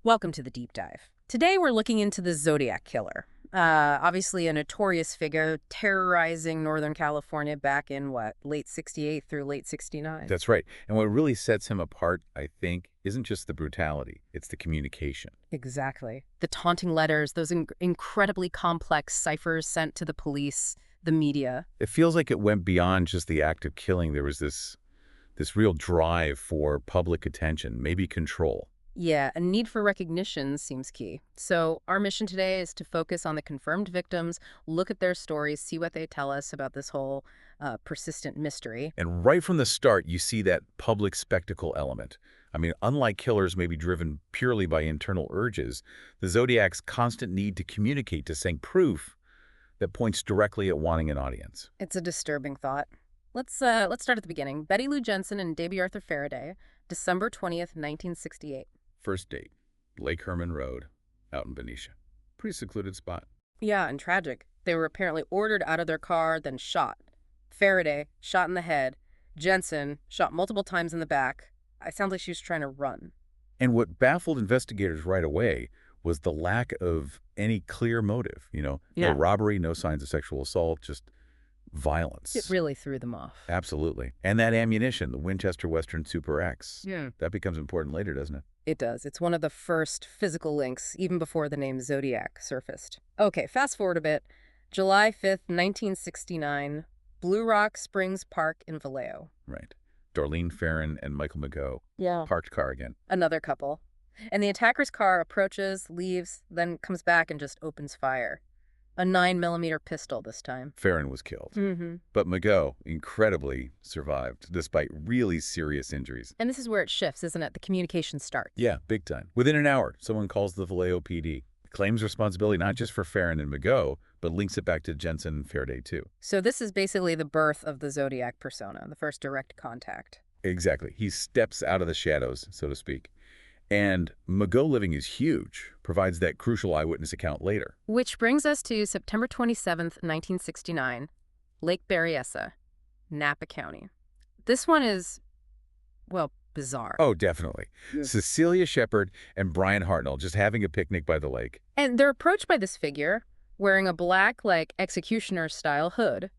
Welcome to the deep dive. Today we're looking into the Zodiac Killer. Obviously a notorious figure terrorizing Northern California back in late 68 through late 69. That's right. And what really sets him apart, I think, isn't just the brutality, it's the communication. Exactly. The taunting letters, those incredibly complex ciphers sent to the police, the media. It feels like it went beyond just the act of killing. There was this real drive for public attention, maybe control. Yeah, a need for recognition seems key. So our mission today is to focus on the confirmed victims, look at their stories, see what they tell us about this whole persistent mystery. And right from the start, you see that public spectacle element. I mean, unlike killers maybe driven purely by internal urges, the Zodiac's constant need to communicate, to send proof that points directly at wanting an audience. It's a disturbing thought. Let's start at the beginning. Betty Lou Jensen and Davy Arthur Faraday, December 20th, 1968. First date, Lake Herman Road, out in Benicia. Pretty secluded spot. Yeah, and tragic. They were apparently ordered out of their car, then shot. Faraday, shot in the head. Jensen, shot multiple times in the back. It sounds like she was trying to run. And what baffled investigators right away was the lack of any clear motive. Yeah. No robbery, no signs of sexual assault, just violence. It really threw them off. Absolutely. And that ammunition, the Winchester Western Super X, Yeah. that becomes important later, doesn't it? It does. It's one of the first physical links, even before the name Zodiac surfaced. Okay, fast forward a bit. July 5th, 1969, Blue Rock Springs Park in Vallejo. Right. Darlene Ferrin and Michael McGough, Yeah. parked car again. Another couple. And the attacker's car approaches, leaves, then comes back and just opens fire. A 9mm pistol this time. Ferrin was killed. Mm-hmm. But McGough incredibly survived, despite really serious injuries. And this is where it shifts, isn't it? The communication starts. Yeah, big time. Within an hour, someone calls the Vallejo PD, claims responsibility not just for Ferrin and McGough, but links it back to Jensen and Faraday too. So this is basically the birth of the Zodiac persona, the first direct contact. Exactly. He steps out of the shadows, so to speak. And McGough living is huge, provides that crucial eyewitness account later. Which brings us to September 27th, 1969, Lake Berryessa, Napa County. This one is, well, bizarre. Oh, definitely. Yeah. Cecilia Shepard and Brian Hartnell just having a picnic by the lake. And they're approached by this figure wearing a black, executioner-style hood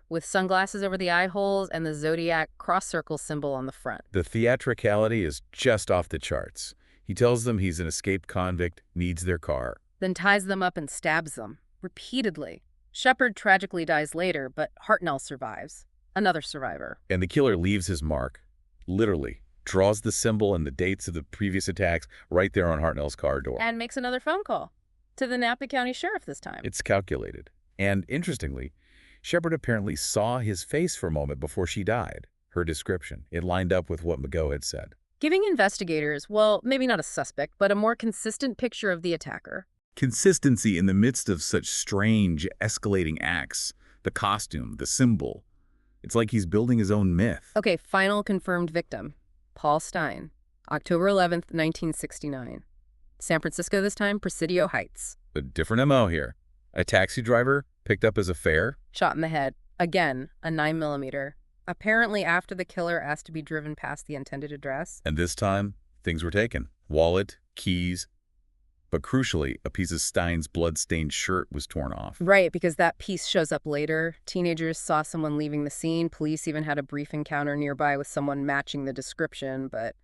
with sunglasses over the eye holes and the Zodiac cross-circle symbol on the front. The theatricality is just off the charts. He tells them he's an escaped convict, needs their car. Then ties them up and stabs them, repeatedly. Shepard tragically dies later, but Hartnell survives. Another survivor. And the killer leaves his mark, literally, draws the symbol and the dates of the previous attacks right there on Hartnell's car door. And makes another phone call. To the Napa County Sheriff this time. It's calculated. And interestingly, Shepard apparently saw his face for a moment before she died. Her description, it lined up with what McGough had said. Giving investigators, well, maybe not a suspect, but a more consistent picture of the attacker. Consistency in the midst of such strange, escalating acts. The costume, the symbol. It's like he's building his own myth. Okay, final confirmed victim. Paul Stein. October 11th, 1969. San Francisco this time, Presidio Heights. A different MO here. A taxi driver picked up as a fare. Shot in the head. Again, a 9mm. Apparently after the killer asked to be driven past the intended address. And this time, things were taken. Wallet, keys. But crucially, a piece of Stein's blood-stained shirt was torn off. Right, because that piece shows up later. Teenagers saw someone leaving the scene. Police even had a brief encounter nearby with someone matching the description, but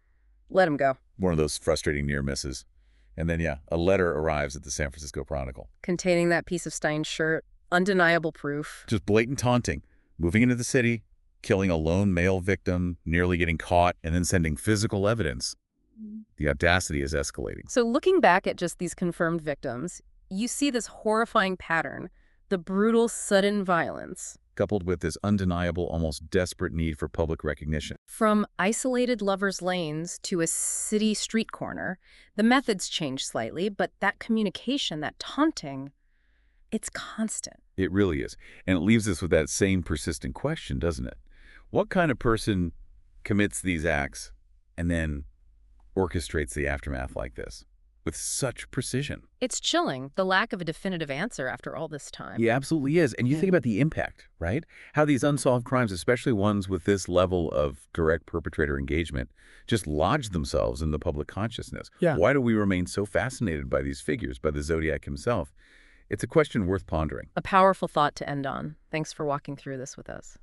let him go. One of those frustrating near misses. And then, yeah, a letter arrives at the San Francisco Chronicle. Containing that piece of Stein's shirt. Undeniable proof. Just blatant taunting. Moving into the city, killing a lone male victim, nearly getting caught, and then sending physical evidence. The audacity is escalating. So looking back at just these confirmed victims, you see this horrifying pattern, the brutal, sudden violence. Coupled with this undeniable, almost desperate need for public recognition. From isolated lovers' lanes to a city street corner, the methods change slightly, but that communication, that taunting, it's constant. It really is. And it leaves us with that same persistent question, doesn't it? What kind of person commits these acts and then orchestrates the aftermath like this? with such precision. It's chilling, the lack of a definitive answer after all this time. He absolutely is. And you think about the impact, right? How these unsolved crimes, especially ones with this level of direct perpetrator engagement, just lodge themselves in the public consciousness. Yeah. Why do we remain so fascinated by these figures, by the Zodiac himself? It's a question worth pondering. A powerful thought to end on. Thanks for walking through this with us.